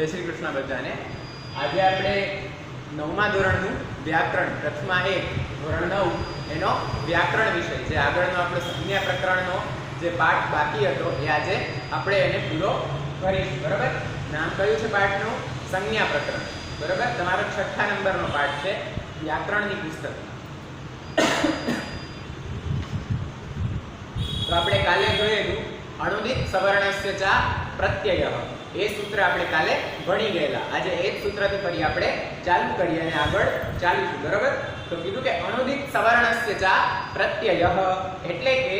जय श्री कृष्ण बधाने। आज आपणे नवमा धोरणનું व्याकरण प्रथमा 1 ધોરણ 9 એનો વ્યાકરણ વિષય છે। આગળનો આપણો સંજ્ઞા પ્રકરણનો જે પાઠ બાકી હતો એ આજે આપણે એને પૂરો કરીશું। બરાબર, નામ કયું છે પાઠનું? સંજ્ઞા પ્રકરણ। બરાબર, તમારો 6થા નંબરનો પાઠ છે વ્યાકરણની પુસ્તક। તો આપણે કાલે જોયેલું અણુદિત સવર્ણસ્ય ચ પ્રત્યયઃ એ સૂત્ર આપણે કાલે ભણી ગયેલા। આજે એ જ સૂત્રથી ફરી આપણે ચાલુ કરીએ અને આગળ ચાલીશું। બરાબર, તો કીધું કે અણુદિત સવર્ણસ્ય ચ પ્રત્યયઃ એટલે કે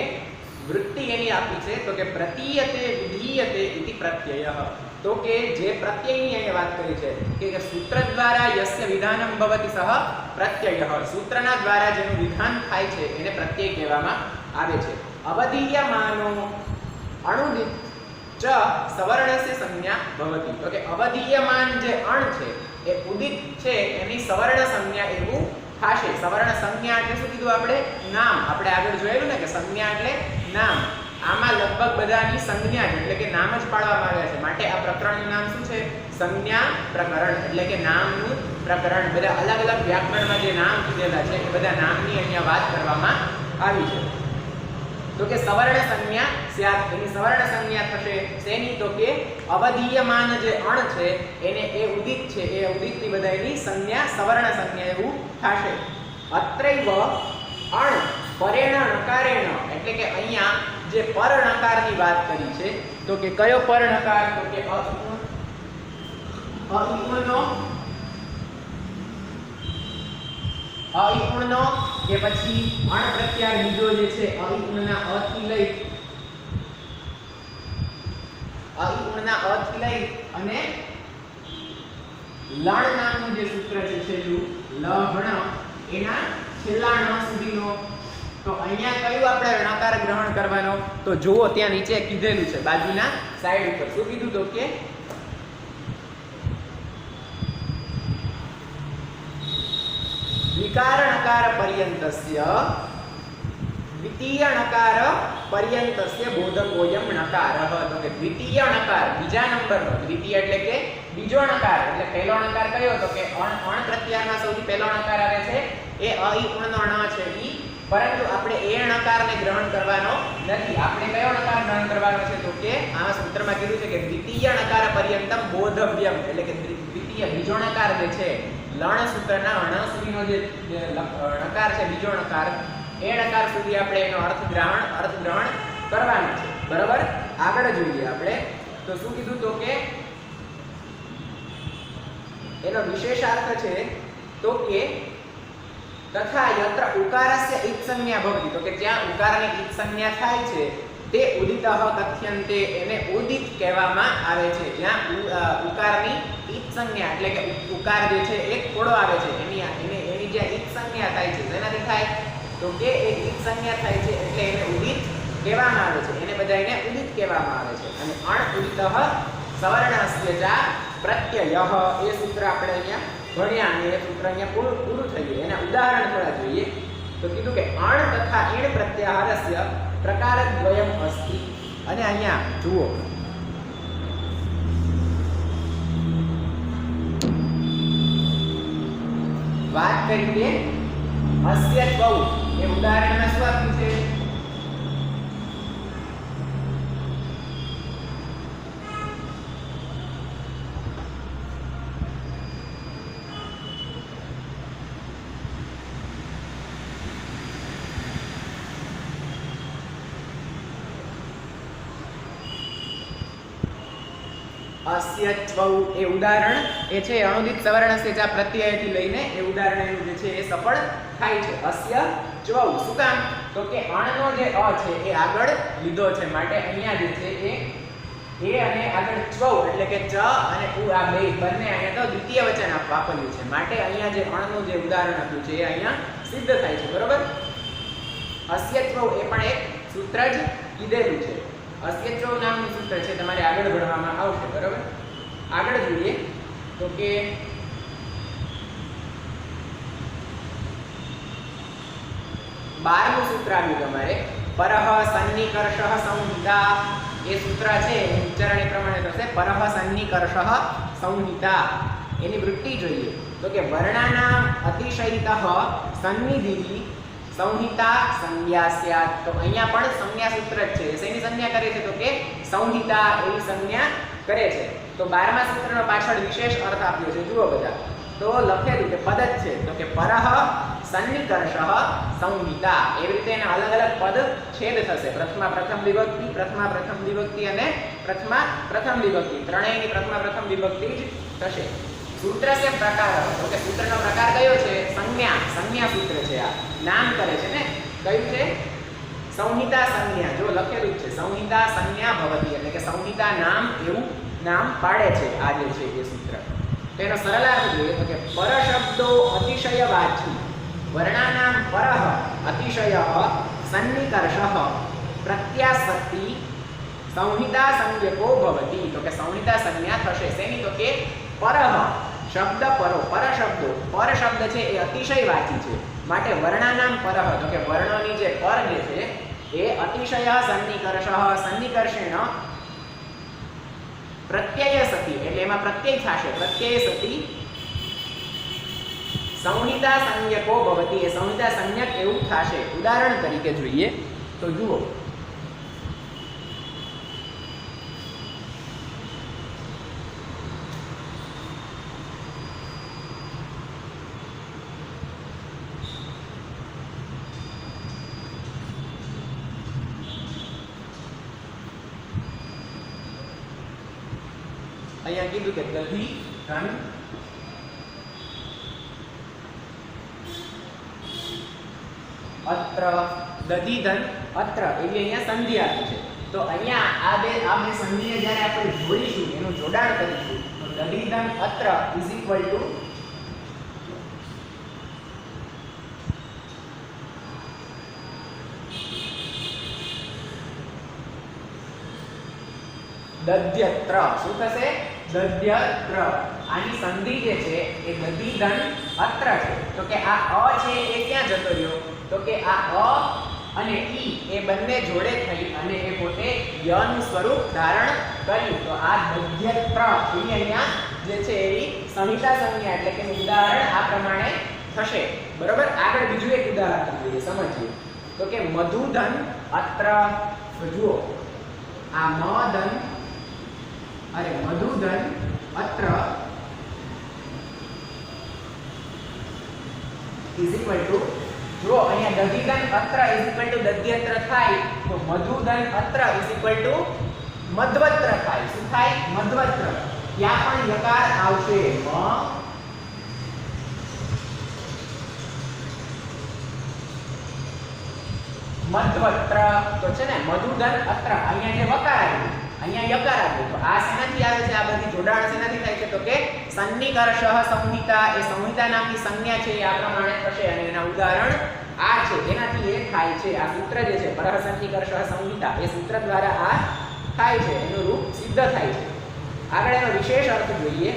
વૃત્તિ એની આપી છે તો કે પ્રતીયતે વિધીયતે ઇતિ પ્રત્યયઃ। તો કે જે પ્રત્યયની અહીંયા વાત કરી છે કે સૂત્ર દ્વારા યસ્ય વિધાનમ ભવતિ સહ પ્રત્યયઃ, સૂત્રના દ્વારા જેનું વિધાન થાય છે એને પ્રત્યય કહેવામાં આવે છે। અવધીયમાનો અણુદિત ચ સવર્ણસ્ય સંજ્ઞા ભવતિ, તો કે અવધીયમાન જે અણ છે એ ઉદિત છે એની સવર્ણ સંજ્ઞા એવું થાશે। સવર્ણ સંજ્ઞા એટલે શું કીધું આપણે? નામ। આપણે આગળ જોયેલું ને કે સંજ્ઞા એટલે નામ। આમાં લગભગ બધાની સંજ્ઞા એટલે કે નામ જ પાડવામાં આવ્યા છે, માટે આ પ્રકરણનું નામ શું છે? સંજ્ઞા પ્રકરણ, એટલે કે નામનું પ્રકરણ। બધા અલગ અલગ વ્યાકરણમાં જે નામ કીધેલા છે એ બધા નામની અહીંયા વાત કરવામાં આવી છે। તો કે સવર્ણ સંજ્ઞા સ્યાત, એની સવર્ણ સંજ્ઞા થશે શેની? તો કે અવધીયમાન જે અણ છે એને એ ઉદિત છે, એ ઉદિતની બધાની સંજ્ઞા સવર્ણ સંજ્ઞા એવું થશે। અત્રૈવ અણ પરેણ નકારેણ, એટલે કે અહીંયા જે પર નકારની વાત કરી છે તો કે કયો પર નકાર? તો કે અઈપુણનો કે પછી અણ પ્રત્યાર બીજો જે છે અઈપુણના અ થી લઈ અને લણ નામનું જે સૂત્ર છે છેલ્લું લહણ એના છેલ્લા ણ સુધીનો। તો અહીંયા કયું આપણે ણકાર ગ્રહણ કરવાનો? તો જુઓ ત્યાં નીચે કીધેલું છે બાજુના સાઈડ ઉપર। શું કીધું? તો કે વિકાર ણકાર પર્યંતસ્ય દ્વિતીય ણકાર પર્યંતસ્ય બોધકોયમ ણકારઃ। તો કે દ્વિતીય ણકાર બીજા નંબરનો, દ્વિતીય એટલે કે બીજો ણકાર, એટલે પહેલો ણકાર કયો? તો કે અણ પ્રત્યારમાં સૌથી પહેલો ણકાર આવે છે એ અઈપુણનો ણ છે ઈ, પરંતુ આપણે એ ણકારને ગ્રહણ કરવાનો નથી। આપણે કયો ણકાર ગ્રહણ કરવાનો છે? તો કે આ સૂત્રમાં કીધું છે કે દ્વિતીય ણકાર પર્યંતમ બોધવ્યમ, એટલે કે દ્વિતીય બીજો ણકાર જે છે લણ સૂત્રના અણ સુધીનો જે ણકાર છે બીજો ણકાર, એ ણકાર સુધી આપણે એનો અર્થ ગ્રહણ કરવાનો છે। બરાબર, આગળ જોઈએ આપણે તો શું કીધું? તો કે એનો વિશેષાર્થ છે તો કે તથા યત્ર ઉકારસ્ય ઇત સંજ્ઞા ભવતિ, તો કે જ્યાં ઉકારની ઇત સંજ્ઞા થાય છે તે ઉદિતઃ કથ્યન્તે, એને ઉદિત કહેવામાં આવે છે। જ્યાં ઉકારની ઇત સંજ્ઞા એટલે કે ઉકાર જે છે એક થોડો આવે છે એની જ્યાં ઇત સંજ્ઞા થાય છે જેનાથી થાય? તો કે એક ઇત સંજ્ઞા થાય છે એટલે એને ઉદિત કહેવામાં આવે છે, એને બધાને ઉદિત કહેવામાં આવે છે। અને અણ ઉદિતઃ સવર્ણસ્ય ચ પ્રત્યયઃ એ સૂત્ર આપણે અહીંયા ભણ્યા અને એ સૂત્ર અહીંયા પૂરું થઈ ગયું। એના ઉદાહરણ થોડા જોઈએ તો કીધું કે અણ તથા ઈણ પ્રત્યાહારસ્ય પ્રકારદ્વયમ અસ્તિ। અને અહીંયા જુઓ વાત કરી કે અસ્ય ત્વૌ, એ ઉદાહરણમાં શું આપ્યું છે? અસ્ય ત્વૌ એ ઉદાહરણ એ છે અણુદિત સવર્ણસ્ય ચ પ્રત્યયથી લઈને એ ઉદાહરણ એનું જે છે એ સફળ થાય છે। અસ્ય ત્વૌ શું કામ? તો કે અણનો જે અ છે એ આગળ લીધો છે, માટે અહીંયા જે છે એ અને આગળ ત્વૌ એટલે કે ચ અને ઉ આ બે બંને અહીંયા તો દ્વિતીય વચન વાપર્યું છે, માટે અહીંયા જે અણનું જે ઉદાહરણ આપ્યું છે એ અહીંયા સિદ્ધ થાય છે। બરોબર, અસ્ય ત્વૌ એ પણ એક સૂત્ર જ કીધેલું છે। અસ્ય ત્વૌ નામનું સૂત્ર છે તમારે આગળ ભણવામાં આવશે। બરોબર, આગળ જોઈએ તો કે 12મું સૂત્ર આવ્યું તમારે પરહ સન્નિકર્ષઃ સંહિતા। એ સૂત્ર છે ઉચ્ચારણ પ્રમાણે થશે પરહ સન્નિકર્ષઃ સંહિતા એની વૃત્તિ જોઈએ તો કે વર્ણાનામ અતિશયિતઃ સન્નિધિ સંહિતા સંજ્ઞા સ્યાત. તો અહીંયા પણ સંજ્ઞા સૂત્ર જ છે. શેની સંજ્ઞા કરે છે તો કે સંહિતા એવી સંજ્ઞા કરે છે. તો 12મા સૂત્રનો પાછળ વિશેષ અર્થ આપ્યો છે. જુઓ બધા તો લખેલું કે પદ જ છે તો કે પરહ સન્નિકર્ષ સંહિતા. એવી રીતે એના અલગ અલગ પદ છેદ થશે. પ્રથમા પ્રથમ વિભક્તિ, પ્રથમા પ્રથમ વિભક્તિ અને પ્રથમા પ્રથમ વિભક્તિ, ત્રણેયની પ્રથમા પ્રથમ વિભક્તિ જ થશે. સૂત્ર છે પ્રકાર તો કે સૂત્રનો પ્રકાર કયો છે? સંજ્ઞા. સંજ્ઞા સૂત્ર છે. આ નામ કરે છે ને કયું છે? સંહિતા સંજ્ઞા. જો લખેલું છે સંહિતા સંજ્ઞા ભવતી એટલે કે સંહિતા નામ એવું નામ પાડે છે આ જે છે એ સૂત્ર. તેનો સરલાર્થ જોઈએ તો કે પર શબ્દો અતિશયવાચી વર્ણાનામ પરઃ અતિશય સન્નિકર્ષ પ્રત્યાસક્તિ સંહિતા સંજ્ઞકો ભવતી. તો કે સંહિતા સંજ્ઞા થશે. શેની? તો કે પરઃ શબ્દ પરો. પર શબ્દો, પર શબ્દ છે એ અતિશયવાચી છે માટે વર્ણાનામ પરઃ તો કે વર્ણોની જે પર જે છે એ અતિશય સન્નિકર્ષ સન્નિકર્ષેણ પ્રત્યય સતી એટલે એમાં પ્રત્યય થશે. પ્રત્યય સતી સંહિતા સંજ્ઞકો ભવતી. એ સંહિતા સંજ્ઞક એવું થશે. ઉદાહરણ તરીકે જોઈએ તો જુઓ અહીંયા કીધું કે દધી ધન અત્ર, દધીધન અત્ર એવી અહીંયા સંધિ આપી છે. તો અહીંયા આ બે સંધિને જ્યારે આપણે જોડીશું એનું જોડાણ કરીશું તો દધીધન અત્ર ઇઝ ઇક્વલ ટુ દધ્યત્ર. શું થશે? દધ્યત્ર. આની સંધિ જે છે એ દધીધન અત્ર છે. તો કે આ અ છે એ ક્યાં જતો રહ્યો? તો કે આ અ અને ઈ એ બંને જોડે થઈ અને એ પોતે ય નું સ્વરૂપ ધારણ કર્યું. તો આ દધ્યત્ર એ અહીંયા જે છે એની સંહિતા સંજ્ઞા એટલે કે ઉદાહરણ આ પ્રમાણે થશે. બરોબર. આગળ બીજું એક ઉદાહરણ જોઈએ, સમજીએ તો કે મધુધન અત્ર. જુઓ આ મધન અરે મધુધન અત્ર ઇઝ ઇક્વલ ટુ જો અહીંયા દધીધન અત્ર ઇઝ ઇક્વલ ટુ દધ્યત્ર થાય તો મધુધન અત્ર ઇઝ ઇક્વલ ટુ મધ્વત્ર થાય. શું થાય? મધ્વત્ર. ત્યાં પણ યકાર આવશે. મધ્વત્ર તો છે ને મધુધન અત્ર. અહીંયા જે વકાર આવ્યું અહીંયા યકાર આવ્યું. તો આ શેનાથી આવે છે? આ બધી જોડાણ શેનાથી થાય છે? તો કે સન્નિકર્ષ સંહિતા. એ સંહિતા નામની સંજ્ઞા છે એ આ પ્રમાણે થશે અને એના ઉદાહરણ આ છે. એનાથી એ થાય છે. આ સૂત્ર જે છે પરઃ સન્નિકર્ષ સંહિતા એ સૂત્ર દ્વારા આ થાય છે. એનું રૂપ સિદ્ધ થાય છે. આગળ એનો વિશેષ અર્થ જોઈએ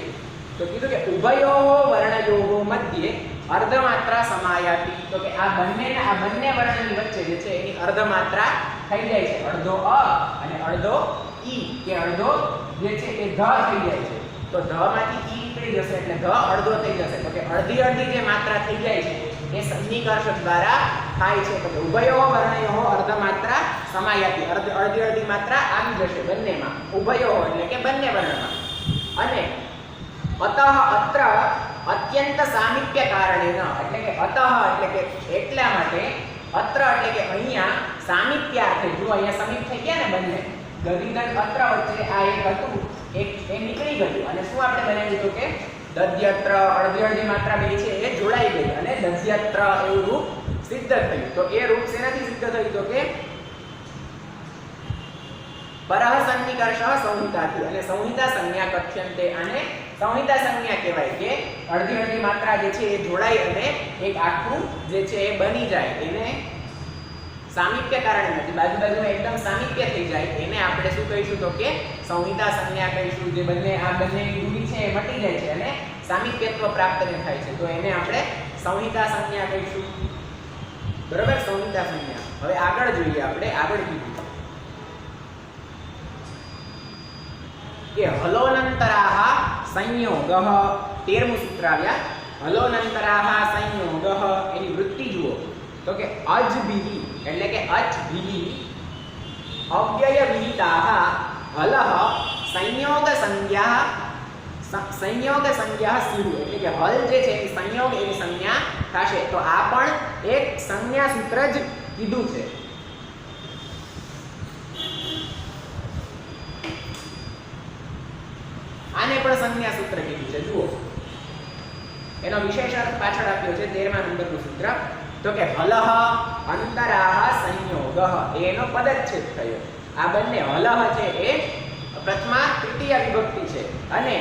તો કીધું કે ઉભયોઃ વર્ણયોઃ મધ્યે અર્ધમાત્રા સમાયાતિ. તો કે આ બંને વર્ણની વચ્ચે જે છે એની અર્ધમાત્રા થઈ જાય છે. અડધો અ અને અડધો ઈ કે અડધો જે છે એ ધ થઈ જાય છે. તો ધ માંથી ઈ નીકળી જશે એટલે ધ અડધો થઈ જશે. તો કે અડધી અડધી જે માત્રા થઈ જાય છે એ સન્નિકર્ષ દ્વારા થાય છે. તો કે ઉભયોઃ વર્ણયોઃ અર્ધમાત્રા સમાયાતિ. અડધી અડધી માત્રા આવી જશે બંનેમાં. ઉભયોઃ એટલે કે બંને વર્ણમાં. અને અતઃ અત્ર અત્યંત સામીપ્ય કારણેન એટલે કે અતઃ એટલે કે એટલા માટે, અત્ર એટલે કે અહીંયા સામીપ્યાર્થે. જો અહીંયા સમીપ થઈ ગયા ને બંને દધીધન અત્ર વચ્ચે આ એક હતું એ નીકળી ગયું અને શું આપણે બનાવ્યું તો કે દધ્યત્ર. અડધી અડધી માત્રા બે છે એ જોડાઈ ગઈ અને દધ્યત્ર એવું રૂપ સિદ્ધ થયું. તો એ રૂપ શેનાથી સિદ્ધ થયું? તો કે પરઃ સન્નિકર્ષ સંહિતાથી. અને સંહિતા સંજ્ઞા કથ્યંતે. અને સંહિતા સંજ્ઞા કહેવાય કે અડધી અડધી માત્રા જે છે એ જોડાઈ અને એક આખું જે છે એ બની જાય. એને સામીપ્ય કારણે નથી, બાજુ બાજુમાં એકદમ સામીપ્ય થઈ જાય એને આપણે શું કહીશું? તો કે સંહિતા સંજ્ઞા કહીશું. જે બંને આ બંનેની દૂરી છે એ મટી જાય છે અને સામીપ્યત્વ પ્રાપ્ત થાય છે. તો એને આપણે સંહિતા સંજ્ઞા કહીશું. બરાબર. સંહિતા સંજ્ઞા. હવે આગળ જોઈએ આપણે. આગળ કીધું કે હલોનંતરાહ સંયોગઃ 13મું સૂત્ર આવ્યા હલોનંતરાહ સંયોગઃ એની વૃત્તિ જુઓ તો કે અજભિહિ એટલે કે અચભિહિ અવ્યય વિહિતાહ હલઃ સંયોગ સંજ્ઞા સ્યુ એટલે કે હલ જે છે એ સંયોગ એની સંજ્ઞા થશે તો આ પણ એક સંજ્ઞા સૂત્ર જ કીધું છે આને પણ સંજ્ઞા સૂત્ર કીધું છે જુઓ એનો વિશેષ અર્થ પાછળ આપ્યો છે 13મા નંબરનું સૂત્ર તો કે હલઃ અંતરાહ સંયોગઃ એનો પદચ્છેદ થયો આ બંને હલઃ છે એ પ્રથમા તૃતીય વિભક્તિ છે અને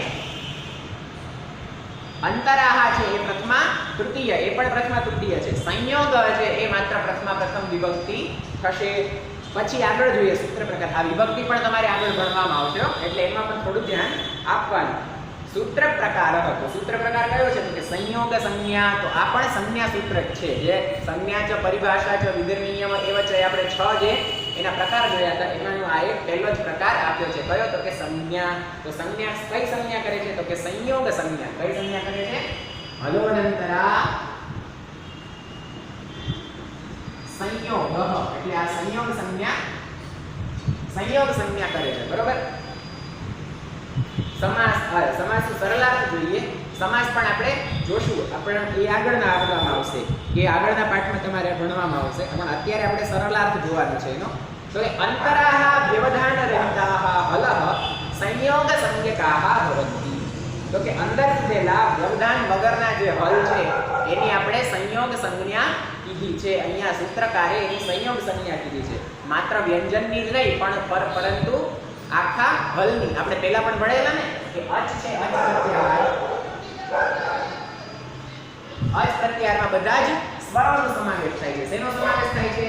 અંતરાહ છે એ પ્રથમા તૃતીય એ પણ પ્રથમા તૃતીય છે સંયોગ છે એ માત્ર પ્રથમ વિભક્તિ થશે પછી આગળ જોઈએ સૂત્ર પ્રકાર આ વિભક્તિ પણ તમારે આગળ ભણવામાં આવશે એટલે એમાં પણ થોડું ધ્યાન આપવાનું સૂત્ર પ્રકાર હતો સૂત્ર પ્રકાર કયો છે કે સંયોગ સંજ્ઞા તો આ પણ સંજ્ઞા સૂત્ર જ છે જે સંજ્ઞા ચ પરિભાષા ચ વિધિર્નિયમ એવ ચ આપણે 6 જે એના પ્રકાર જોયા હતા એમાંનો આ એક પહેલો જ પ્રકાર આપ્યો છે કયો તો કે સંજ્ઞા તો સંજ્ઞા કઈ સંજ્ઞા કરે છે તો કે સંયોગ સંજ્ઞા કઈ સંજ્ઞા કરે છે હલોનંતરા સંયોગ એટલે આ સંયોગ સંજ્ઞા કરે છે બરોબર સમાસ સરળાર્થ જોઈએ સમાસ પણ આપણે જોશું આપણે એ આગળના આવવામાં આવશે કે આગળના પાઠમાં તમારે ભણવામાં આવશે પણ અત્યારે આપણે સરળાર્થ જોવાનું છે એનો તો એ અંતરાહ વ્યવધાન રહિતાહ હલઃ સંયોગ સંજ્ઞકાહ ભવન્તિ તો કે અંદર કીધેલા વ્યવધાન વગરના જે હલ છે એની આપણે સંયોગ સંજ્ઞા કીધી છે અહીંયા સૂત્રકારે એની સંયોગ સંજ્ઞા કીધી છે માત્ર વ્યંજનની જ નહીં પણ પરંતુ આખા હલની આપણે પહેલા પણ ભણેલા ને કે અચ છે અચ પ્રત્યાહારમાં બધા જ સ્વરોનો સમાવેશ થાય છે શેનો સમાવેશ થાય છે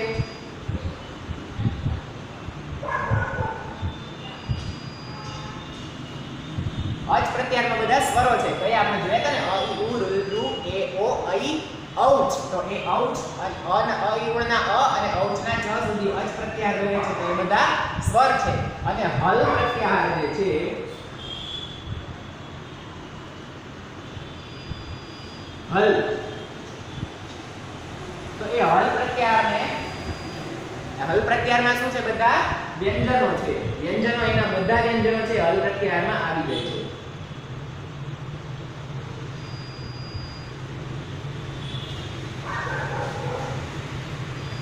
અચ પ્રત્યાહારમાં બધા સ્વરો છે કયા આપણે જોયા હતા ને અ ઉ ઋ એ ઓ ઐ ઔચ તો એ ઔચ અન અયુણના અ અને ઔચના જ સુધી અચ પ્રત્યાહાર રહે છે તો એ બધા સ્વર છે અને હલ પ્રત્યાહાર જે છે હલ તો એ હલ પ્રત્યાહારમાં શું છે બધા વ્યંજનો છે વ્યંજનો એના બધા વ્યંજનો છે હલ પ્રત્યાહારમાં આવી જાય છે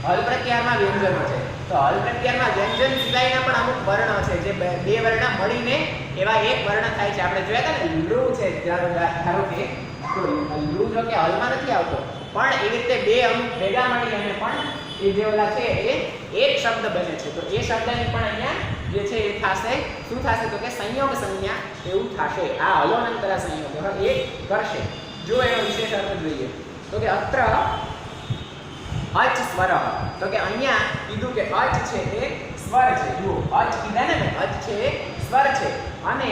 હલ પ્રત્યાહારમાં વ્યંજનો છે તો હલ પ્રત્યાહારમાં વ્યંજન સિવાયના પણ અમુક વર્ણ છે જે બે વર્ણ મળીને એવા એક વર્ણ થાય છે આપણે જોયા હતા ને લૃ છે ધારો કે તો લૃ જો કે હલમાં નથી આવતો પણ એવી રીતે બે અમુક ભેગા મળી અને પણ એ જે ઓલા છે એ એક શબ્દ બને છે તો એ શબ્દની પણ અહીંયા જે છે એ થશે શું થશે તો કે સંયોગ સંજ્ઞા એવું થશે આ હલોનંતરા સંયોગ એ કરશે જો એનો વિશેષ અર્થ જોઈએ તો કે અત્ર અચ સ્વર તો કે અહીંયા કીધું કે અચ છે એ સ્વર છે જુઓ અચ કીધા ને અચ છે એ સ્વર છે અને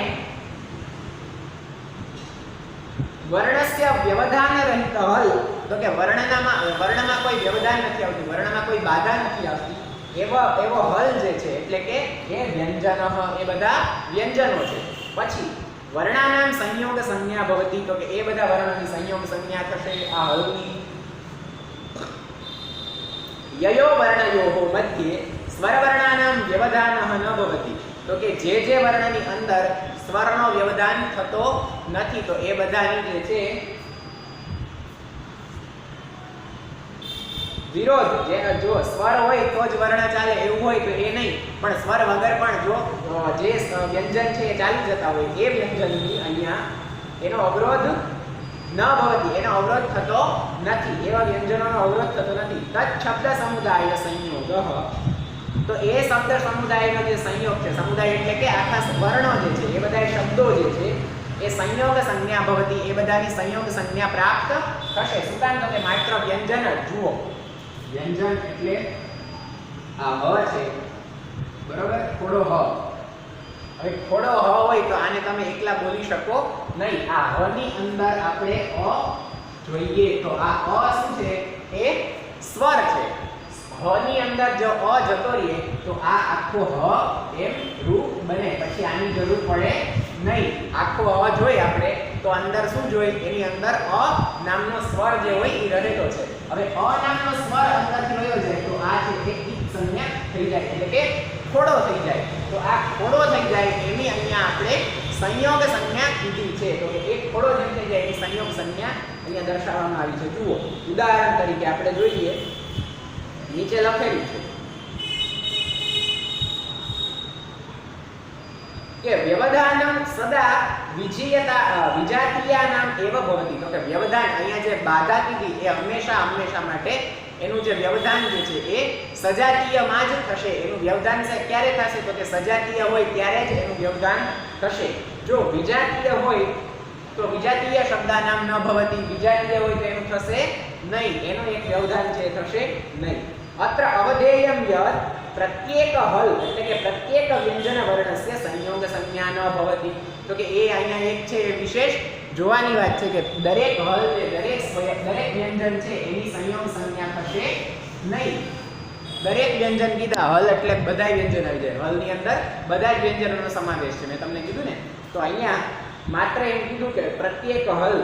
વર્ણસ્ય વ્યવધાન રહિત હલ તો કે વર્ણમાં કોઈ વ્યવધાન નથી આવતું વર્ણમાં કોઈ બાધા નથી આવતી એવો હલ જે છે એટલે કે એ વ્યંજન એ બધા વ્યંજનો છે પછી વર્ણાનામ સંયોગ સંજ્ઞા ભવતી તો કે એ બધા વર્ણોની સંયોગ સંજ્ઞા થશે આ હલની યયો વર્ણયોઃ મધ્યે સ્વરવર્ણાનામ વ્યવધાનઃ ન ભવતિ તો કે જે વર્ણની અંદર સ્વરનો વ્યવધાન થતો નથી તો એ બધાની જે છે વિરોધ જે જો સ્વર હોય તો જ વર્ણ ચાલે એવું હોય તો એ નહીં પણ સ્વર વગર પણ જો જે વ્યંજન છે એ ચાલી જતા હોય એ વ્યંજનની અહીંયા એનો અવરોધ ન ભવતી એનો અવરોધ થતો નથી એવા વ્યંજનોનો અવરોધ થતો નથી તત શબ્દ સમુદાય સંયોગ તો એ શબ્દ સમુદાયનો જે સંયોગ છે સમુદાય એટલે કે આખા વર્ણો જે છે એ બધા શબ્દો જે છે એ સંયોગ સંજ્ઞા ભવતી એ બધાની સંયોગ સંજ્ઞા પ્રાપ્ત થશે શું કામ તો કે માત્ર વ્યંજન જુઓ વ્યંજન એટલે આ હ છે બરોબર થોડો હ હવે થોડો હ હોય તો આને તમે એકલા બોલી શકો નહીં આ હ ની અંદર આપણે અ જોઈએ તો આ અ શું છે એ સ્વર છે હ ની અંદર જો અ જતો રહે તો આ આખો હ એમ રૂ બને પછી આની જરૂર પડે નહીં. આખો અ જોઈ આપણે તો અંદર શું જોઈ? એની અંદર અ નામનો સ્વર જે હોય એ રહેલો છે. હવે અ નામનો સ્વર અંદરથી વયો જાય તો આ છે એ ઈક સંજ્ઞા થઈ જાય, એટલે કે ખોડો થઈ જાય. તો આ ખોડો થઈ જાય એની અહીંયા આપણે સંયોગ સંજ્ઞા કીધી છે. તો એક ખોડો જેમ થઈ જાય એની સંયોગ સંજ્ઞા અહીંયા દર્શાવવામાં આવી છે. જુઓ ઉદાહરણ તરીકે આપણે જોઈએ, નીચે લખેલું છે કે વ્યવધાનમ સદા વિજાતીયાનામ એવ ભવતિ. તો કે વ્યવધાન અહીંયા જે બાધા કીધી એ હંમેશા માટે એનું જે વ્યવધાન જે છે એ સજાતીયમાં જ થશે. એનું વ્યવધાન ક્યારે થશે? તો કે સજાતીય હોય ત્યારે જ એનું વ્યવધાન થશે. જો વિજાતીય હોય તો વિજાતીય શબ્દાનામ ન ભવતિ, વિજાતીય હોય તો એનું થશે નહીં, એનું એક વ્યવધાન છે થશે નહીં. અત્ર અવધેયમ યત પ્રત્યેક હલ એટલે કે પ્રત્યેક વ્યંજન વર્ણસ્ય સંયોગ સંજ્ઞા ન ભવતિ. તો કે એ અહીંયા એક છે વિશેષ જોવાની વાત છે કે દરેક હલ છે, દરેક વ્યંજન છે એની સંયોગ સંજ્ઞા થશે નહીં. દરેક વ્યંજન કીધા, હલ એટલે બધા વ્યંજન આવી જાય. હલની અંદર બધા જ વ્યંજનોનો સમાવેશ છે, મેં તમને કીધું ને. તો અહીંયા માત્ર એમ કીધું કે પ્રત્યેક હલ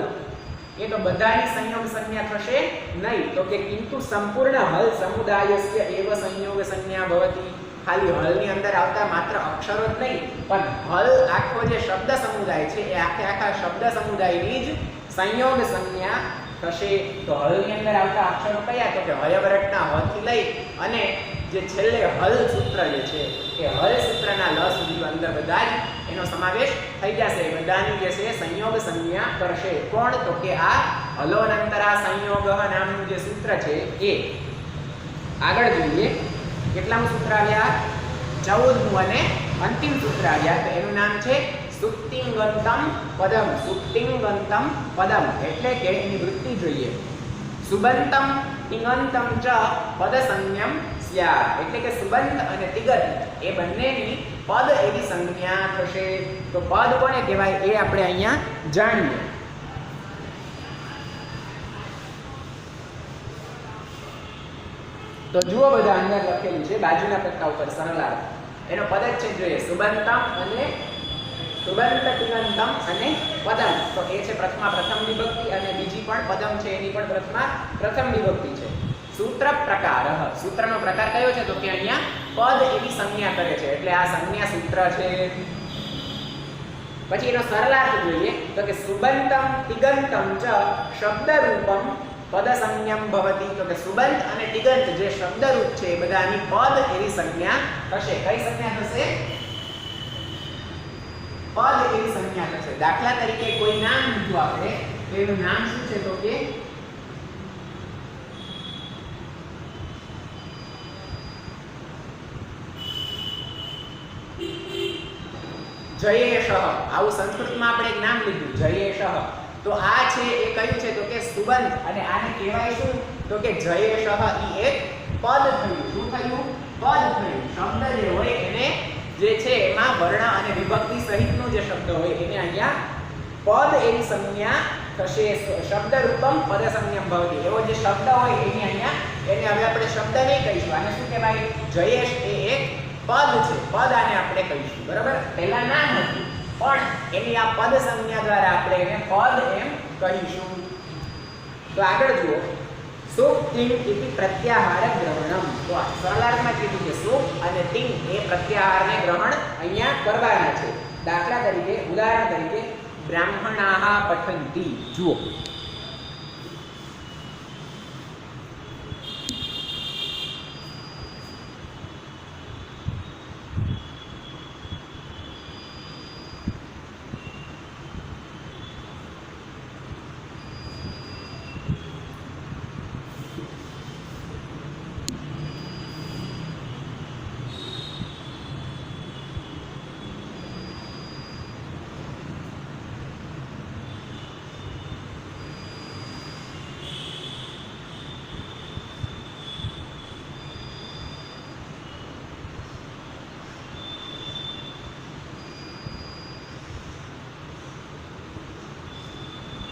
એ તો બધાની સંયોગ સંજ્ઞા થશે નહીં. તો કે કિંતુ સંપૂર્ણ હલ સમુદાયસ્ય એવ સંયોગ સંજ્ઞા ભવતિ. ખાલી હલની અંદર આવતા માત્ર અક્ષરો જ નહીં, પણ હલ આખો જે શબ્દ સમુદાય છે એ આખા શબ્દ સમુદાયની જ સંયોગ સંજ્ઞા થશે. તો હલની અંદર આવતા અક્ષરો કયા? તો કે હયવરટના હ થી લઈ અને જે છેલ્લે હલ સૂત્ર જે છે એ હલ સૂત્રના લ સુધી અંદર બધા જ એનો સમાવેશ થઈ જશે. બધાની જે છે સંયોગ સંજ્ઞા કરશે. કોણ? તો કે આ હલોનંતરા સંયોગ નામનું જે સૂત્ર છે એ. આગળ જોઈએ કેટલામું સૂત્ર આવ્યા? 14મું અને અંતિમ સૂત્ર આવ્યા. તો એનું નામ છે સુપ્તિંગંતમ પદમ. સુપ્તિંગંતમ પદમ એટલે કે એની વૃત્તિ જોઈએ. સુબંતમ તિંગંતમ ચ પદસંજ્ઞમ સ્યાત. એટલે કે સુબંત અને તિગંત એ બંનેની પદ એવી સંજ્ઞા થશે. તો પદ કોને કહેવાય એ આપણે અહીંયા જાણીએ. તો જુઓ બધા અંદર લખેલું છે બાજુના પત્તા ઉપર સરળાર્થ. એનો પદ જ છે જોઈએ સુબંતમ અને સુબંત તિંગંતમ અને પદમ. તો એ છે પ્રથમ વિભક્તિ અને બીજી પણ પદમ છે એની પણ પ્રથમ વિભક્તિ છે. સૂત્ર પ્રકાર. સૂત્રનો પ્રકાર કયો છે? તો કે અહીંયા પદ એવી સંજ્ઞા કરે છે એટલે આ સંજ્ઞા સૂત્ર છે. પછી એનો સરળાર્થ જોઈએ તો કે સુબંતમ તિગંતમ ચ શબ્દરૂપમ પદસંજ્ઞમ ભવતિ. તો કે સુબંત અને તિગંત જે શબ્દરૂપ છે એ બધાની પદ એવી સંજ્ઞા થશે. કઈ સંજ્ઞા થશે? પદ એવી સંજ્ઞા થશે. દાખલા તરીકે કોઈ નામ લીધું આપણે તો એનું નામ શું છે? તો કે જયેશ. આવું સંસ્કૃતમાં આપણે એક નામ લીધું જયેશ. તો આ છે એ કયું છે? તો કે સુબંત. અને આને કહેવાય શું? તો કે જયેશ ઈ એક પદ થયું. શું થયું? પદ થયું. શબ્દ જે હોય એને જે છે એમાં વર્ણ અને વિભક્તિ સહિતનો જે શબ્દ હોય એને અહીંયા પદ એવી સંજ્ઞા થશે. શબ્દ રૂપમ પદ સંજ્ઞમ ભવતિ. એવો જે શબ્દ હોય એની અહીંયા એને હવે આપણે શબ્દ નહીં કહીશું. આને શું કહેવાય? જયેશ એ એક પદ છે. પદ આને આપણે કહીશું. બરાબર? પહેલા નામ હતું પણ એની આ પદ સંજ્ઞા દ્વારા આપણે એને પદ એમ કહીશું. તો આગળ જુઓ સુપ તિંગ ઇતિ પ્રત્યાહાર ગ્રહણમ. તો આ સરળાર્થમાં કીધું કે સુપ અને તિંગ એ પ્રત્યાહારને ગ્રહણ અહીંયા કરવાના છે. દાખલા તરીકે ઉદાહરણ તરીકે બ્રાહ્મણાહ પઠંતિ. જુઓ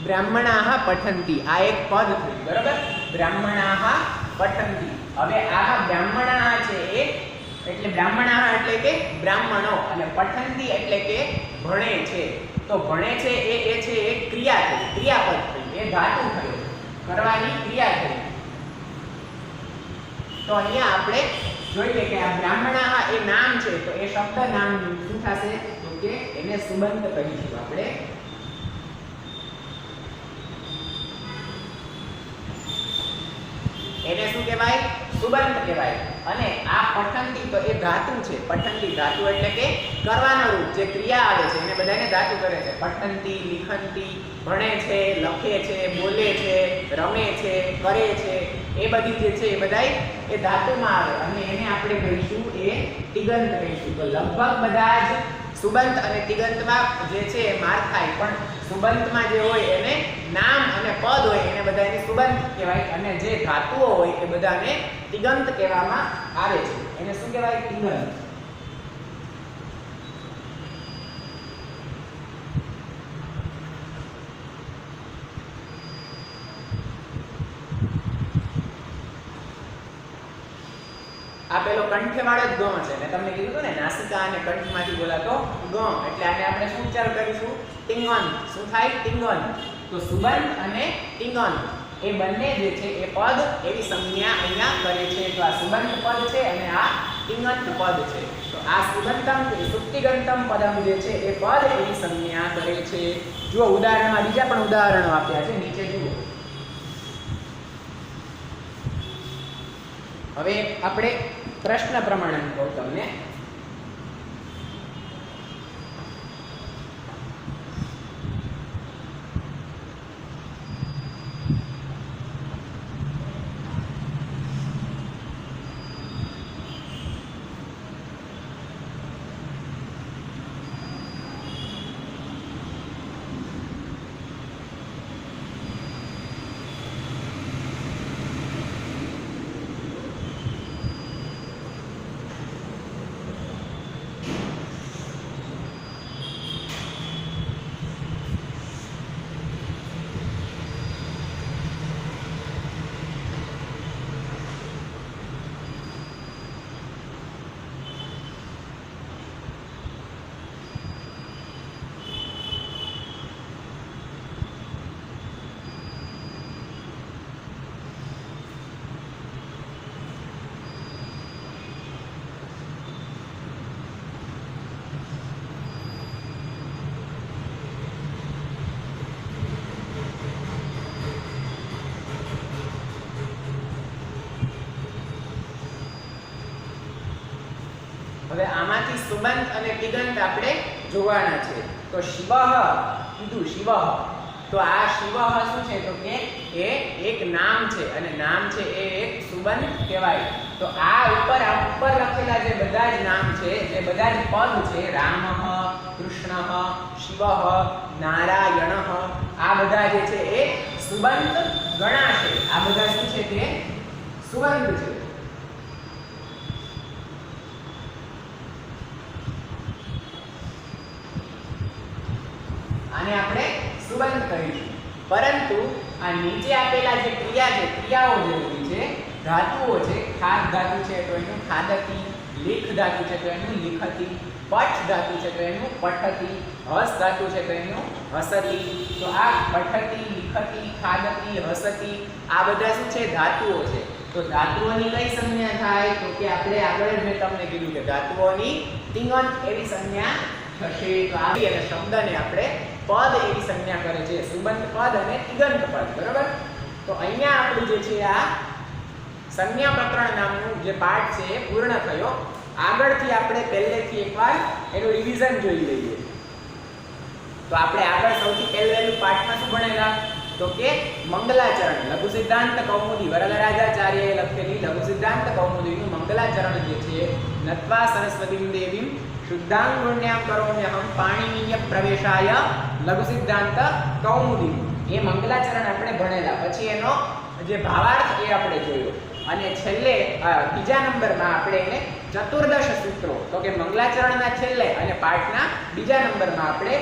બ્રાહ્મણાહ પઠંતિ આ એક પદ થયું. બરાબર? બ્રાહ્મણાહ પઠંતિ. હવે આ બ્રાહ્મણાહ છે એ એટલે બ્રાહ્મણાહ એટલે કે બ્રાહ્મણો અને પઠંતી એટલે કે ભણે છે. તો ભણે છે એ છે એક ક્રિયા થઈ, ક્રિયાપદ થઈ, એ ધાતુ થયો, કરવાની ક્રિયા થઈ. તો અહીંયા આપણે જોઈએ કે આ બ્રાહ્મણાહ એ નામ છે, તો એ શબ્દ નામ શું થશે? તો કે એને સુબંત કહીશું આપણે. એને શું કહેવાય? સુબંત કહેવાય. અને આ પઠંતી તો એ ધાતુ છે. પઠંતી ધાતુ એટલે કે કરવાનો રૂપ, જે ક્રિયા આવે છે એને બધાને ધાતુ કરે છે. પઠંતી, લિખંતી, ભણે છે, લખે છે, બોલે છે, રમે છે, કરે છે, એ બધી જે છે એ બધાય એ ધાતુમાં આવે અને એને આપણે કહીશું એ તિગંત કહીશું. તો લગભગ બધા જ સુબંત અને તિગંતમાં જે છે એ માર થાય, પણ સુબંતમાં જે હોય એને નામ અને પદ હોય એને બધાને સુબંત કહેવાય અને જે ધાતુઓ હોય એ બધાને તિગંત કહેવામાં આવે છે. એને શું કહેવાય? તિગંત. આ પેલો કંઠવાળો જ ગ છે ને તમને કીધું ને નાસિકા અને કંઠમાંથી બોલાતો ગ, એટલે આને આપણે શું ઉચ્ચાર કરીશું? તિંગંત. શું થાય? તિંગંત. તો સુબંત અને તિંગંત એ બંને જે છે એ પદ એવી સંજ્ઞા અહીંયા કરે છે. તો આ સુબંત પદ છે અને આ તિંગંત પદ છે. તો આ સુબંતમ સુક્તિગંતમ પદમ જે છે એ પદ એવી સંજ્ઞા કરે છે. જુઓ ઉદાહરણમાં બીજા પણ ઉદાહરણો આપ્યા છે, નીચે જુઓ. હવે આપણે પ્રશ્ન પ્રમાણે કહું તમને. હવે આમાંથી સુબંત અને તિગંત આપણે જોવાના છે. તો શિવઃ કીધું, શિવઃ. તો આ શિવઃ શું છે? તો કે એ એક નામ છે અને નામ છે એ એક સુબંત કહેવાય. તો આ ઉપર લખેલા જે બધા જ નામ છે, જે બધા જ પદ છે, રામઃ, કૃષ્ણઃ, શિવઃ, નારાયણઃ, આ બધા જે છે એ સુબંત ગણાશે. આ બધા શું છે? તે સુબંત છે. આને આપણે સુબંત કહીશું. પરંતુ આ નીચે આપેલા જે ક્રિયા છે, ક્રિયાઓ જરૂરી છે, ધાતુઓ છે, ખાદ ધાતુ છે તો એનું ખાદતી, લીખ ધાતુ છે તો એનું લીખતી, પઠ ધાતુ છે તો એનું પઠતી, હસ ધાતુ છે તો એનું હસતી. તો આ પઠતી, લીખતી, ખાદતી, હસતી આ બધા શું છે? ધાતુઓ છે. તો ધાતુઓની કઈ સંજ્ઞા થાય? તો કે આપણે આગળ જ મેં તમને કીધું કે ધાતુઓની તિંગંત એવી સંજ્ઞા થશે. તો આ અને શબ્દને આપણે પદ એવી સંજ્ઞા કરે છે, સુબંત પદ અને તિગંત પદ. બરાબર? તો અહીંયા આપણું જે છે આ સંજ્ઞા પ્રકરણ નામનું જે પાઠ છે એ પૂર્ણ થયો. આગળથી આપણે પહેલેથી એકવાર એનું રિવિઝન જોઈ લઈએ. તો આપણે આગળ સૌથી પહેલું પાઠમાં શું ભણેલા? તો કે મંગલાચરણ, લઘુ સિદ્ધાંત કૌમુદી, વરદરાજાચાર્યએ લખેલી લઘુ સિદ્ધાંત કૌમુદીનું મંગલાચરણ જે છે, નત્વા સરસ્વતીમ દેવીમ શુદ્ધાંગુણ્યામ કરોમ્યહમ પાણિનીય પ્રવેશાય લઘુ સિદ્ધાંત કૌમુદી, એ મંગલાચરણ આપણે ભણેલા. પછી એનો જે ભાવાર્થ એ આપણે જોયો અને છેલ્લે બીજા નંબરમાં આપણે એને ચતુર્દશ સૂત્રો, તો કે મંગલાચરણના છેલ્લે અને પાઠના બીજા નંબરમાં આપણે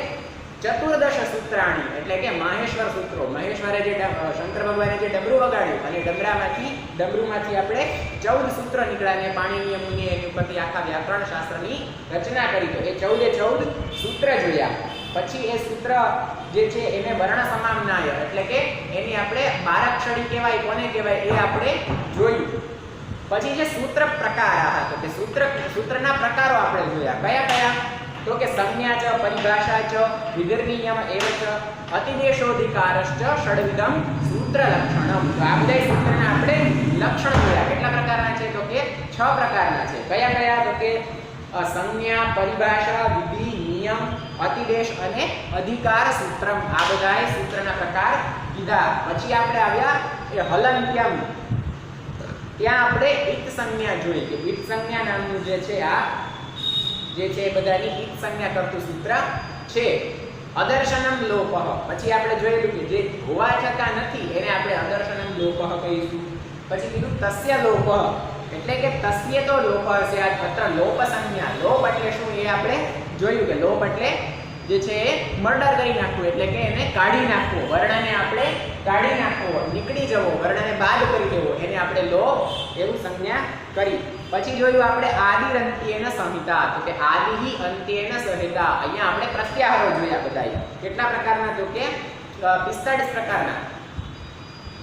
ચતુર્દશ સૂત્રાણી એટલે કે માહેશ્વર સૂત્રો, મહેશ્વરે જે શંકર ભગવાને જે ડમરું વગાડ્યું અને ડમરામાંથી ડમરૂમાંથી આપણે 14 સૂત્ર નીકળ્યા ને પાણીની મુનિએ એની ઉપરથી આખા વ્યાકરણ શાસ્ત્રની રચના કરી. તો એ 14 સૂત્ર જોયા. પછી એ સૂત્ર જે છે એને વર્ણ સમામ્નાય એટલે કે એની આપણે બારાક્ષરી કહેવાય, કોને કહેવાય એ આપણે જોયું. પછી જે સૂત્ર પ્રકાર હતા તો કે સૂત્રના પ્રકારો આપણે જોયા. કયા કયા? તો કે સંજ્ઞા ચ, પરિભાષા ચ, વિધિર્નિયમ એવ ચ, અતિદેશોધિકારશ્ચ, ષડવિધમ સૂત્ર લક્ષણમ. તો આ બધા સૂત્રના આપણે લક્ષણ જોયા. કેટલા પ્રકારના છે? તો કે 6 પ્રકારના છે. કયા કયા? તો કે સંજ્ઞા, પરિભાષા, વિધિ, નિયમ, અતિદેશ અને અધિકાર સૂત્રમ. આ બધા સૂત્રના પ્રકાર કીધા. પછી આપણે આવ્યા એ હલંત્યમ. ત્યાં આપણે ઇત સંજ્ઞા જોઈ કે ઇત સંજ્ઞા નામનું જે છે આ જે છે બધાની ઇત સંજ્ઞા કરતું સૂત્ર છે. અદર્શનમ લોપઃ. પછી આપણે જોયેલું કે જે હોવા છતાં નથી એને આપણે અદર્શનમ લોપઃ કહીશું. પછી કીધું તસ્ય લોપઃ એટલે કે તસ્ય તો લોપ હશે. આ અત્ર લોપ સંજ્ઞા. લોપ એટલે શું એ આપણે જોયું કે લોપ એટલે જે છે એ મર્ડર કરી નાખવું એટલે કે એને કાઢી નાખવું, વર્ણને આપણે કાઢી નાખવો, નીકળી જવો, વર્ણને બાદ કરી દેવો, એને આપણે લોપ એવું સંજ્ઞા કરી. પછી જોયું આપણે આદિરંત્યેન સંહિતા. તો કે આદિ અંત્યેન સંહિતા. અહીંયા આપણે પ્રત્યાહારો જોયા બધાય. કેટલા પ્રકારના? તો કે 45 પ્રકારના.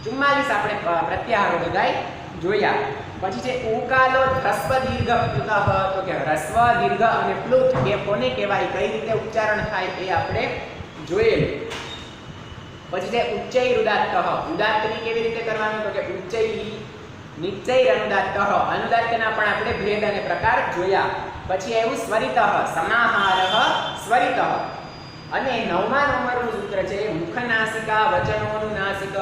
44 આપણે પ્રત્યાહારો બધાય જોયા. પછી છે ઉકાલો હ્રસ્વ દીર્ઘ પ્લુતઃ. તો કે હ્રસ્વ દીર્ઘ અને પ્લુત એ કોને કહેવાય, કઈ રીતે ઉચ્ચારણ થાય એ આપણે જોયેલું. પછી છે ઉચ્ચૈ ઉદાત્તઃ. ઉદાત્તની કેવી રીતે કરવાનું? તો કે ઉચ્ચૈ નિશ્ચૈ અનુદાત્તઃ. અનુદાત્તના પણ આપણે ભેદ અને પ્રકાર જોયા. પછી આવ્યું સ્વરિતઃ. સમાહારઃ સ્વરિતઃ. અને 9મા નંબરનું સૂત્ર છે મુખનાસિકા, વચનોનુનાસિક,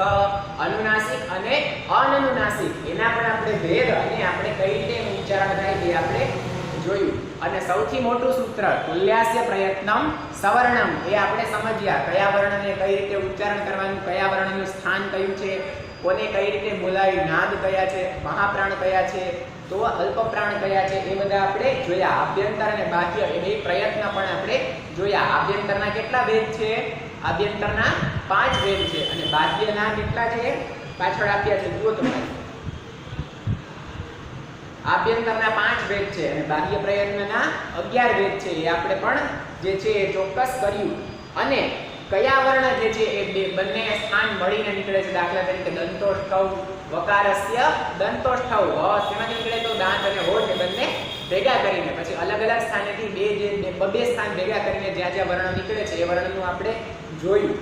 અનુનાસિક અને અનનુનાસિક. એના પણ આપણે ભેદ અને આપણે કઈ રીતે ઉચ્ચારણ થાય તે આપણે જોયું. અને સૌથી મોટું સૂત્ર તુલ્યાસ્ય પ્રયત્નમ સવર્ણમ. એ આપણે સમજ્યા કયા વર્ણને કઈ રીતે ઉચ્ચારણ કરવાનું, કયા વર્ણનું સ્થાન કયું છે, કોને કઈ રીતે બોલાય, નાદ કયા છે, મહાપ્રાણ કયા છે, તો અલ્પપ્રાણ કયા છે, એ બધા આપણે જોયા. આભ્યંતર અને બાહ્ય એ બે પ્રયત્ન પણ આપણે જોયા. આભ્યંતરના કેટલા ભેદ છે? આભ્યંતરના 5 ભેદ છે. અને બાહ્યના કેટલા છે? પાછળ આપ્યા છે, જુઓ તમે. આભ્યંતરના 5 ભેદ છે અને બાહ્ય પ્રયત્નના 11 ભેદ છે. એ આપણે પણ જે છે એ ચોક્કસ કર્યું. અને કયા વર્ણ જે છે એ બંને સ્થાન મળીને નીકળે છે? દાખલા તરીકે દંતોષ્ઠવ, વકારસ્ય દંતોષ્ઠવ. શેમાંથી નીકળે? તો દાંત અને હોઠ એ બંને ભેગા કરીને. પછી અલગ અલગ સ્થાનેથી બે સ્થાન ભેગા કરીને જ્યાં જ્યાં વર્ણ નીકળે છે એ વર્ણનું આપણે જોયું.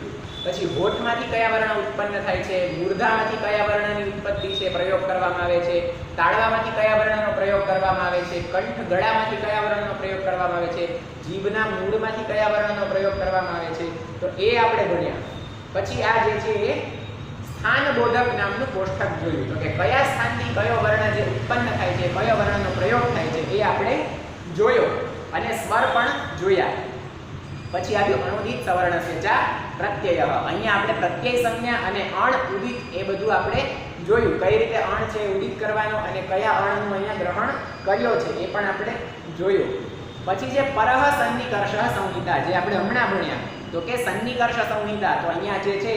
પછી હોઠમાંથી કયા વર્ણ ઉત્પન્ન થાય છે, મૂર્ધામાંથી કયા વર્ણની ઉત્પત્તિ છે પ્રયોગ કરવામાં આવે છે, તાળવામાંથી કયા વર્ણનો પ્રયોગ કરવામાં આવે છે, કંઠ ગળામાંથી કયા વર્ણનો પ્રયોગ કરવામાં આવે છે, જીભના મૂળમાંથી કયા વર્ણનો પ્રયોગ કરવામાં આવે છે. તો એ આપણે ભણ્યા. પછી આ જે છે એ સ્થાનબોધક નામનું કોષ્ટક જોયું. તો કે કયા સ્થાનથી કયો વર્ણ જે ઉત્પન્ન થાય છે, કયો વર્ણનો પ્રયોગ થાય છે એ આપણે જોયો. અને સ્વર પણ જોયા. પછી આવ્યું અણુદિત સવર્ણસ્ય પ્રત્યય. અહીંયા આપણે પ્રત્યય સંજ્ઞા અને અણ ઉદિત એ બધું આપણે જોયું. કઈ રીતે અણ છે ઉદિત કરવાનો અને કયા અણનું અહીંયા ગ્રહણ કર્યો છે એ પણ આપણે જોયું. પછી જે પરહ સન્નિકર્ષ સંહિતા જે આપણે હમણાં ભણ્યા. તો કે સન્નિકર્ષ સંહિતા. તો અહીંયા જે છે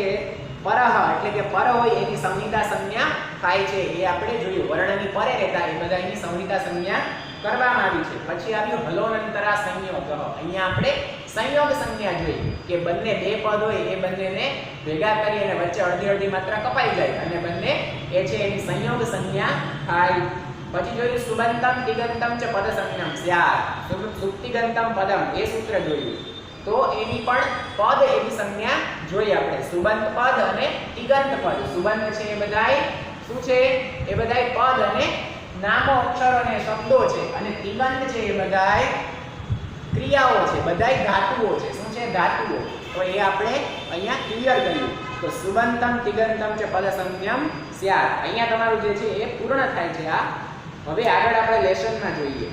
પરહ એટલે કે પર હોય એની સંહિતા સંજ્ઞા થાય છે એ આપણે જોયું. વર્ણની પરે રહેતા એ બધા એની સંહિતા સંજ્ઞા કરવામાં આવી છે. પછી આવ્યું હલોનંતરા સંયોગ. અહીંયા આપણે સંયોગ સંજ્ઞા જોઈ કે બંને બે પદ હોય એ બંનેને ભેગા કરી અને વચ્ચે અડધી અડધી માત્રા કપાઈ જાય અને બંને એ છે એની સંયોગ સંજ્ઞા થાય. પછી જોયું સુબંતમ તિગંતમ ચ પદ સંજ્ઞમ સ્યાત. સુપ્તિગંતમ પદમ એ સૂત્ર જોયું. તો એની પણ પદ એવી સંજ્ઞા જોઈ આપણે. સુબંત પદ અને તિગંત પદ. સુબંત છે એ બધાય શું છે? એ બધાય પદ અને નામો, અક્ષરો અને શબ્દો છે. અને તિગંત છે એ બધાય ક્રિયાઓ છે, બધાય ધાતુઓ છે. શું છે? ધાતુઓ. તો એ આપણે અહીંયા ક્લિયર કર્યું. તો સુબંતમ તિગંતમ ચ પદ સંજ્ઞમ સ્યાત. અહીંયા તમારું જે છે એ પૂર્ણ થાય છે. આ હવે આગળ આપણે લેસનમાં જોઈએ.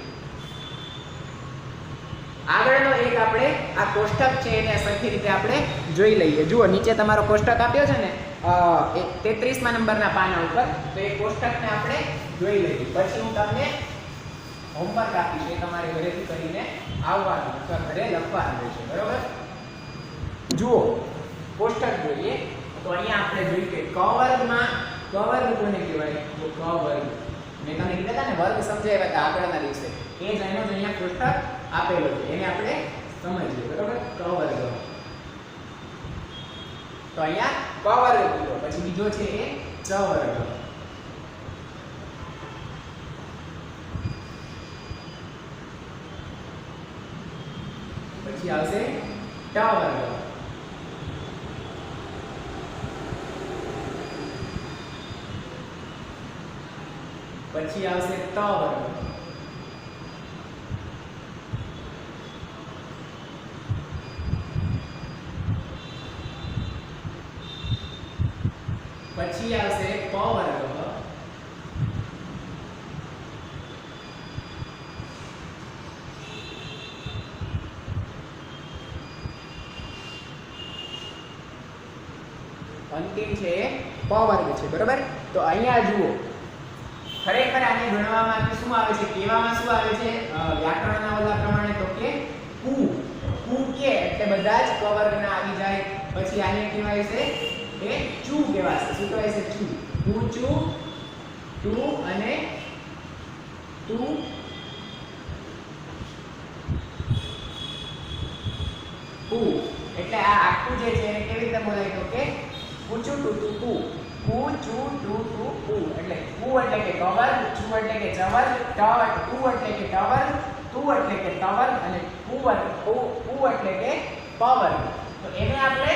આગળનો એક આપણે આ કોષ્ટક છે એને સરખી રીતે આપણે જોઈ લઈએ. જુઓ નીચે તમારો કોષ્ટક આપ્યો છે ને 33મા નંબરના પાના ઉપર. તો એ કોષ્ટકને આપણે જોઈ લઈએ. પછી હું તમને હોમવર્ક આપીશ, એ તમારે ઘરેથી કરીને આવવાનું અથવા ઘરે લખવાનું રહેશે. બરોબર? જુઓ કોષ્ટક જોઈએ. તો અહીંયા આપણે જોયું કે ક વર્ગમાં ક વર્ગ કોને કહેવાય? તો ક વર્ગ. મેં તમને કીધા હતા ને વર્ગ સમજાવ્યા હતા આગળના દિવસે. એ જ એનો જ અહીંયા કોષ્ટક આપેલો છે. એને આપણે સમજીએ. બરોબર? ક વર્ગ. તો અહીંયા ક વર્ગ કીધો. પછી બીજો છે એ ચ વર્ગ. પછી આવશે ટ વર્ગ. પછી આવશે ત વર્ગ. પછી આવશે પ વર્ગ. અંતિમ છે પ વર્ગ છે. બરોબર? તો અહીંયા જુઓ, ખરેખર આને ગણવામાં શું આવે છે, કહેવામાં શું આવે છે વ્યાકરણના ઓલા પ્રમાણે? તો કે કુ. કુ કે એટલે બધા જ ક વર્ગના આવી જાય. પછી આને કહેવાય છે એ ચુ કહેવાશે. શું કહેવાય છે? ચુ. કુ, ચુ, ટુ અને ટુ, કુ. એટલે આ આખું જે છે એને કેવી રીતે બોલાય? તો કે કુચુ ટુ ટુ કુ. કુ, ચુ, ટુ, ટુ, કુ. એટલે કુ એટલે કે કવર, ચુ એટલે કે ચવર, ટુ એટલે કે ટવર, ટુ એટલે કે ટવર અને કુ એટલે કે પવર. તો એને આપણે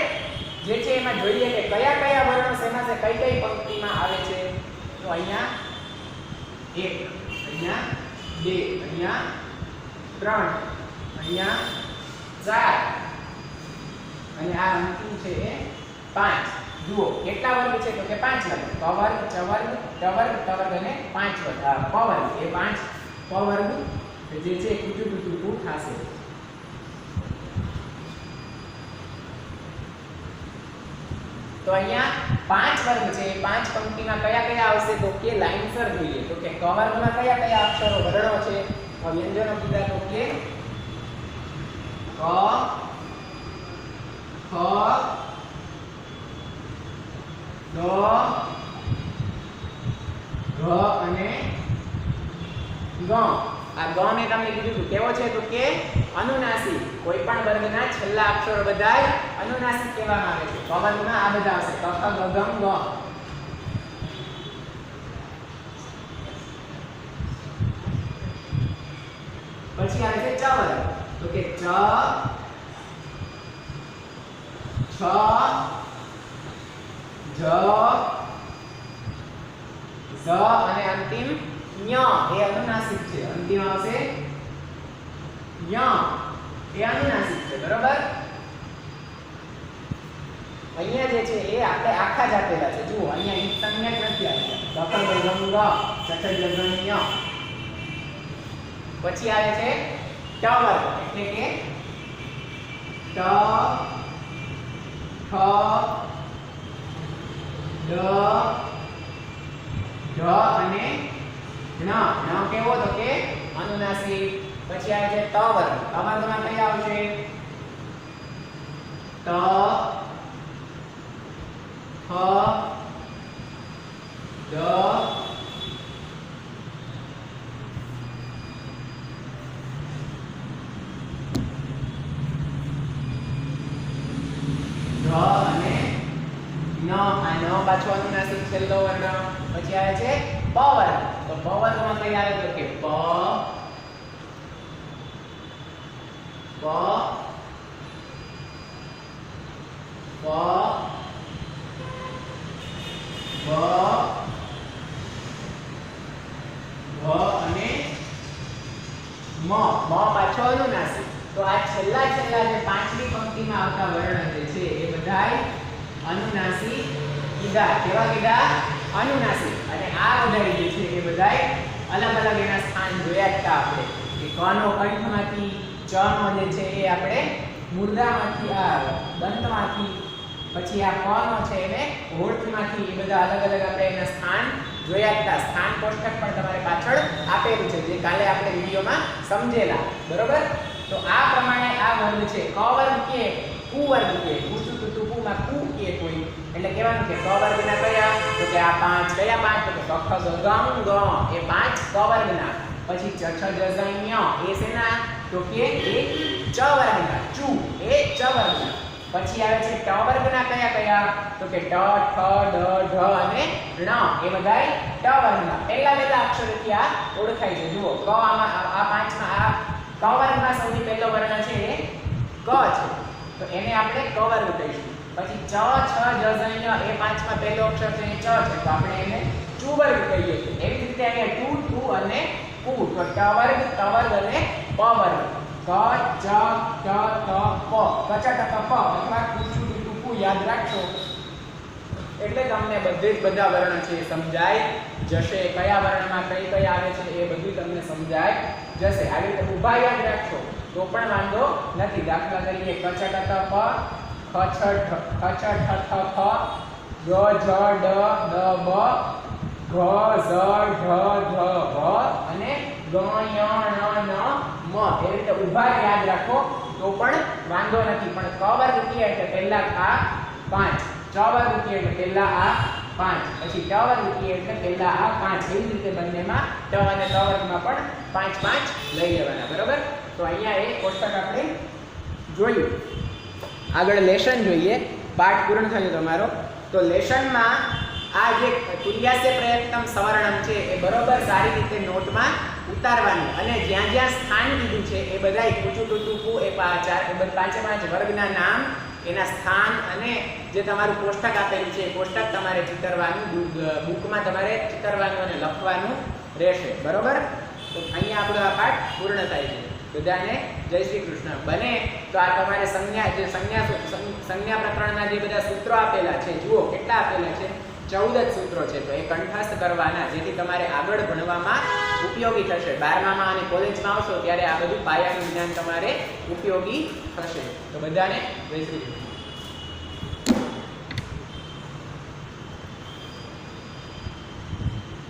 જે છે એમાં જોઈએ કે કયા કયા વર્ણો શેમાં છે, કઈ કઈ પંક્તિમાં આવે છે. તો અહીંયા 1, અહીંયા 2, અહીંયા 3, અહીંયા 4 અને આ અંતિમ છે એ 5. જુઓ કેટલા વર્ગ છે? તો કે 5 વર્ગ. ક વર્ગ, ચ વર્ગ, ટ વર્ગ, ટ વર્ગ અને 5 વર્ગ. પ વર્ગ એ 5 પ વર્ગ જે છે કુચુ ટુ ટુ થશે. તો અહીંયા 5 વર્ગ છે. 5 પંક્તિમાં કયા કયા આવશે? તો કે લાઈનસર જોઈએ. તો કે ક વર્ગમાં કયા કયા અક્ષરો વર્ણો છે, વ્યંજનો કીધા? તો કે ક, ખ, ગ, ઘ અને ગ. આ ગ મેં તમને કીધું હતું કેવો છે? તો કે અનુનાસિક. કોઈ પણ વર્ગના છેલ્લા અક્ષરો બધાય અનુનાસિક કહેવામાં આવે છે. ક વર્ગમાં આ બધા આવશે ક, ખ, ગ, ઘ, ગ. પછી આવે છે ચ વર્ગ. તો કે ચ, છ, જ, ઝ અને અંતિમ ય. એ અનુનાસિક છે. અંતિમ આવશે ય. એ અનુનાસિક છે. બરોબર? અહીંયા જે છે એ આપણે આખા જ આપેલા છે. જુઓ અહીંયા એક સંજ્ઞા નથી આપ્યા. દખલ ગંગ, ચઠ ગણ્ય. પછી આવે છે ટ વર્ગ. એટલે કે ટ, ઠ, ડ, ઢ અને ણ. ણ કેવો? તો કે અનુનાસિક. પછી આવે છે ત વર્ગ. ત વર્ગમાં કઈ આવશે? ત, હ, દ, અને ન. આ ન પાછો અનુનાસિક છેલ્લો વર્ણ. પછી આવે છે પ વર્ગ. તો પ વર્ગમાં કઈ આવે? તો કે પ, પ, પ, બ, ભ અને મ. મ પાછો અનુનાસિક. તો આ છેલ્લા જે પાંચમી પંક્તિમાં આવતા વર્ણ જે છે એ બધાય અનુનાસિક કીધા. કેવા કીધા? અનુનાસિક. અને આ બધા જે છે એ બધાય અલગ અલગ એના સ્થાન જોયા હતા આપણે. કે ક નો કંઠમાંથી, ચ નો જે છે એ આપણે મૂર્ધામાંથી, આ દંતમાંથી, પછી આ પ નો છે એને હોઠમાંથી. એ બધા અલગ અલગ આપણે એના સ્થાન જોયા હતા. સ્થાન કોષ્ટક પણ તમારે પાછળ આપેલું છે જે કાલે આપણે વિડિયોમાં સમજેલા. બરોબર? તો આ પ્રમાણે આ વર્ગ છે ક વર્ગ કે કુ વર્ગ કે કુ માં કુ કે કોઈ એટલે કહેવાનું કે ક વર્ગના કયા? તો કે આ 5 કયા 5? તો કે ક ખ ગ ઘ ङ ગ એ 5 ક વર્ગના. પછી ચ છ જ ઝ ઞ એ શેના? તો કે એ ચ વર્ગના. ચુ એ ચ વર્ગના. પછી આવે છે ટ વર્ગના કયા કયા? તો કે ટ ઠ ડ ઢ અને ણ એ બધાય ટ વર્ગના. પહેલા અક્ષરોથી આ ઓળખાય છે. જુઓ ક આમાં આ પાંચમાં આ ક વર્ગમાં સૌથી પહેલો વર્ણ છે એ ક છે, તો એને આપણે ક વર્ગ કહીશું. પછી ચ છ જ ઝ ઞ એ પાંચમાં પહેલો અક્ષર છે એ ચ છે, તો આપણે એને ચુ વર્ગ કહીએ છીએ. એવી જ રીતે અહીંયા ટુ ટુ અને કુ, તો ટ વર્ગ ત વર્ગ અને પ વર્ગ. ક ચ ટ ત પ કચ ટ પ અથવા કુચુ ટુ કુ યાદ રાખશો એટલે તમને બધા વર્ણ છે એ સમજાય જશે. કયા વર્ણમાં કઈ આવે છે એ બધું તમને સમજાય જશે. આવી રીતે ઊભા યાદ રાખશો તો પણ વાંધો નથી. દાખલા તરીકે કચ ટ ત પ ખ છ ઠ ઠ ફ ગ ઝ ડ દ બ ઘ ઝ ઢ ઢ ભ અને ગ ય ણ ન મ. એ રીતે ઊભા યાદ રાખો તો પણ વાંધો નથી. પણ ક વર્ગ કહે એટલે પહેલા આ 5, ચ વર્ગ કહે એટલે પહેલા આ 5, પછી ટ વર્ગ કહે એટલે પહેલા આ 5. એવી રીતે બંનેમાં ટ અને ત વર્ગમાં પણ 5 5 લઈ લેવાના. બરાબર? તો અહીંયા એ કોષ્ટક આપણે જોયું. આગળ લેશન જોઈએ. પાઠ પૂર્ણ થયો તમારો. તો લેશનમાં આ જે તુલ્યાસ્ય પ્રયત્નમ સવર્ણમ છે એ બરોબર સારી રીતે નોટમાં ઉતારવાનું અને જ્યાં જ્યાં સ્થાન કીધું છે એ બધાય કુચુ ટુચુ કુ એ પાંચે પાંચ વર્ગના નામ, એના સ્થાન અને જે તમારું કોષ્ટક આપેલું છે એ કોષ્ટક તમારે ચિતરવાનું, બુકમાં તમારે ચિતરવાનું અને લખવાનું રહેશે. બરોબર? તો અહીંયા આપણો આ પાઠ પૂર્ણ થાય છે. બધાને જય શ્રી કૃષ્ણ. બને તો આ તમારે સંજ્ઞા પ્રકરણના જે બધા સૂત્રો આપેલા છે, જુઓ કેટલા આપેલા છે, 14 જ સૂત્રો છે. તો એ કંઠસ્થ કરવાના, જેથી તમારે આગળ ભણવામાં ઉપયોગી થશે. 12મામાં અને કોલેજમાં આવશો ત્યારે આ બધું પાયાનું જ્ઞાન તમારે ઉપયોગી થશે. તો બધાને જય શ્રી કૃષ્ણ.